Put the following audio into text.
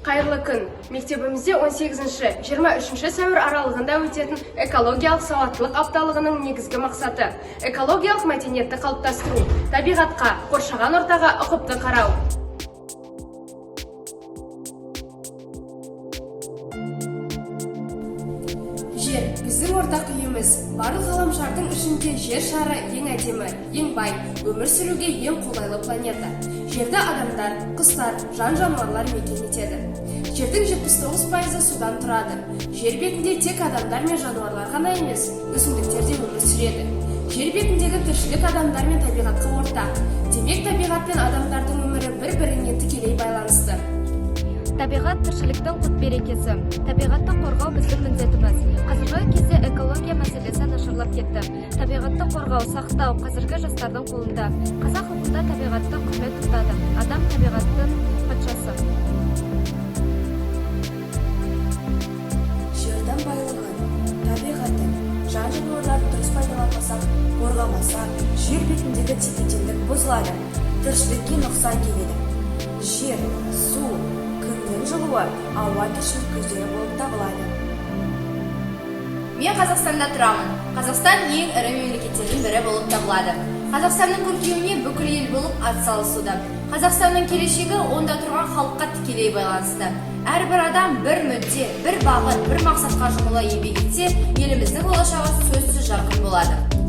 Қайырлы күн. Мектебімізде 18-23 сәуір аралығында өтетін экологиялық сауаттылық апталығының негізгі мақсаты экологиялық мәдениетті қалыптастыру, табиғатқа, қоршаған ортаға ұқыпты қарау. Жер біздің ортақ үйіміз. Барлық ғаламшардың ішінде жер шары ең әдемі, ең бай, өмір сүруге ең қолайлы планета. Жерді адамдар, құстар, жан-жануарлар мекен етеді. Жердің 79% судан тұрады. Жер бетінде тек адамдар мен жануарлар ғана емес, өсімдіктер де өмір сүреді. Жер бетіндегі тіршілік адамдар мен табиғатқа ортақ. Демек, табиғат пен адамдардың өмірі бір-біріне тікелей байланысты. Табиғат тіршіліктің құт берекесі. Табиғатты қорғау біздің міндетіміз. Қазіргі кезде экология мәселесі нашарлап кетті. Табиғатты қорғау, сақтау қазіргі жастардың қолында. Қазақ халқында табиғатты құрмет тұтады. Адам табиғаттың патшасы. Жердің байлығын, табиғатын, жан-жануарларды дұрыс пайдаланбасақ, қорғамасақ, жер бетіндегі тепе-теңдік бұзылады, тіршілікке нұқсан келеді. Жер, су, күннің жылуы ауа тіршілік көздері болып табылады. Мен Қазақстанда тұрамын. Қазақстан ең ірі мемлекеттердің бірі болып табылады. Қазақстанның көркеюіне бүкіл ел болып атсалысуда. Қазақстанның келешегі онда тұрған халыққа тікелей байланысты. Әрбір адам бір мүдде, бір бағыт, бір мақсатқа жұмыла еңбек етсе, еліміздің болашағы сөзсіз жарқын болады.